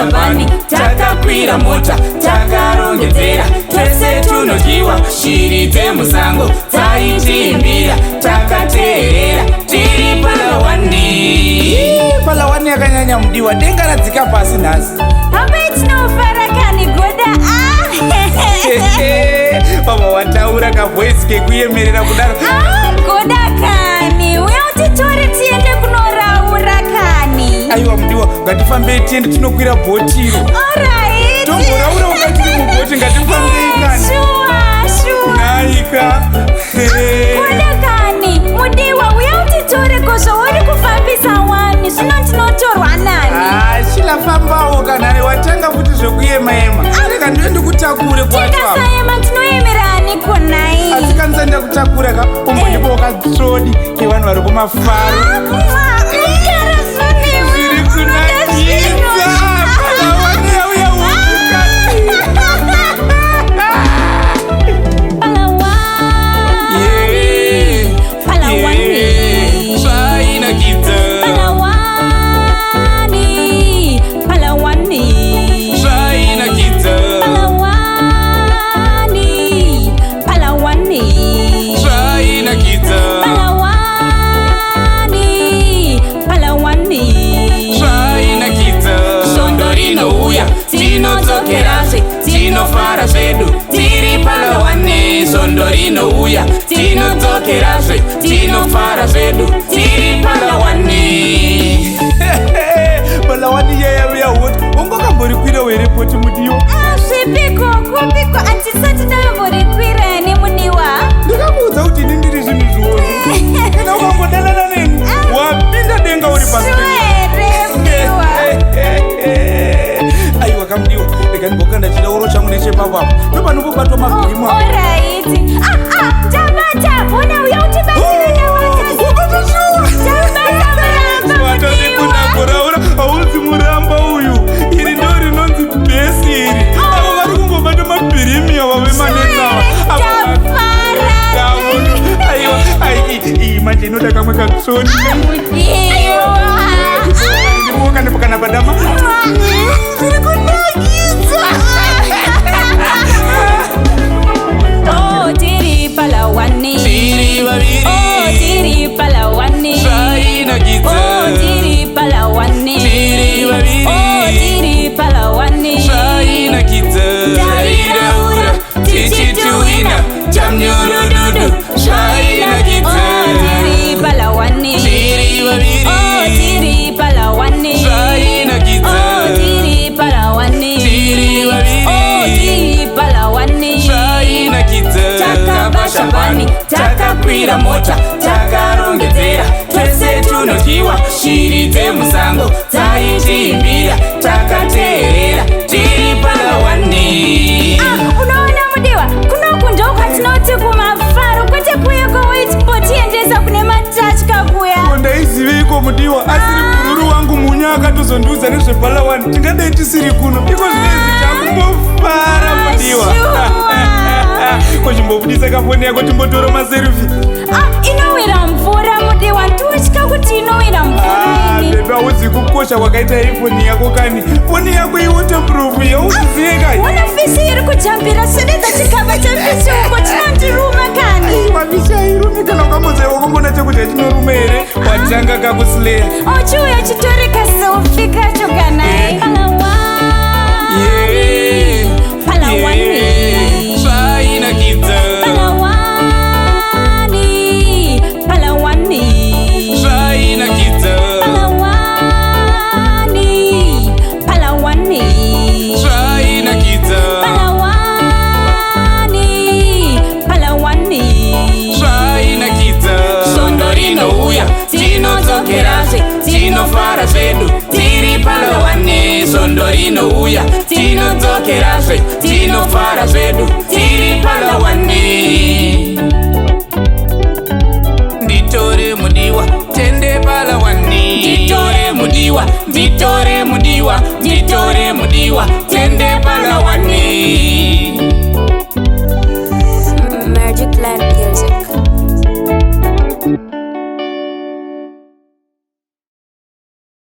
Shambani, takakwira mota, takarongedzera, twese tunodyiwa, shiri dzemusango, taitimbira, takateerera, tiri Palawani. Palawani yakanyanya mudiwa, denga radzika pasi nhasi. Hambai tinofara kani Goda. Baba wataura kavoisi kekuyemerera kudaro. Goda kani, uya utitore tiende kunoraura kani. Aiwa mudiwa, ngatifambei tiende tinokwira bhotiro. Alright. Tomboraura ukatiri mubhoti, ngatifambei kani. Sure. Naika. Goda kani, mudiwa uya utitore kozvo uri kufambisa wani, zvino tinotorwa nani? Sheila fambawo kana watanga kuti zvekuyema-yema. Rega ndiende kutakure kwatwa. Tikasayema tinoyemerani konai. Asi kanisa ndakutakura ka umbo ndipo wakatsodi kevanhu vari kumafaro. Zviri kunakisa. Palawani yauya hukukati. Palawani. Zvainakidza. Palawani. Zvainakidza. Palawani. Zvainakidza. Palawani. Zvainakidza. Svondo rinouya, tinodzokerazve, tinofara zvedu, tiri Palawani. Svondo rinouya, tinodzokerazve, tinofara zvedu, tiri Palawani. Palawani yayauya hoti ungakamborikwira werepoti mudiwa. Zvipiko kupiko hatisati ndamborikwira nemudiwa. Ndakakuudza kuti ini ndiri zvinhu zvozo. Kana ukangodanana neni wapinda denga uri pasi. Aiwa kamudiwa, rega ndimbokanda chidauro changu nechepapapo ndopanongobatwa mabhirimu. Alright. Tabata, bona uya utibatsira Vatazikunakoraura haunzi muramba uyu, iri ndo rinonzi bhesi iri. Avo vari kungobata mabhirimi avavemanenawa. Aiwa, iyi manje inoda kamwe katsoni. Ndimuka ndipokana padama. Zviri kunakidza. Oh, tiri Palawani. Tiri vaviri. Oh, tiri Palawani. Zvainakidza. Oh, tiri Palawani. Tiri vaviri. Oh, tiri Palawani. Zvainakidza. Tariraura, tichituwina, tamnyurududu. Zvainakidza. Oh, tiri Palawani. Tiri vaviri. Oh, tiri Palawani. Zvainakidza. Oh, tiri Palawani. Tiri vaviri. Oh, tiri Palawani. Zvainakidza. Takabva Shambani, takakwira mota, takarongedzera, twese tunodyiwa, shiri dzemusango, taitimbira, takateerera, tiri Palawani. Unoona mudiwa, kunoku ndo kwatinoti kumafaro, kwete kuya kowitpo tiendesa kune matatya kuya. Ndaiziveiko mudiwa, asiri mururu wangu munya akatozondiudza nezvePalawani. Tingadai tisiri kuno, iko zvinezvi takumbofara mudiwa. Kochimbobudisa kafoni yako timbotora maserfi. Inowira mvura mudiwa, ndotya kuti inowira mvura. Bebe hauzi kukosha kwakaita ifoni yako kani. Foni yako iwaterproof yauziye kai. Una fisi iri kujambira sededza chikaba chefisi uko chinondiruma kani. Mafisi hairumi kana ukamudza iwe kumbona chekudya chinoruma here. Watanga kakusileya. Ochiuya chitori kaselfi kacho kanai. Palawani. Zvainakidza. Palawani. Palawani. Zvainakidza. Palawani. Palawani. Zvainakidza. Palawani. Palawani. Zvainakidza. Svondo rinouya, tinodzokerazve, tinofara zvedu, tiri Palawani. Svondo rinouya, tinodzokerazve, tinofara zvedu, tiri Palawani. Nditore mudiwa, tende Palawani. Nditore mudiwa, nditore mudiwa, nditore mudiwa, tende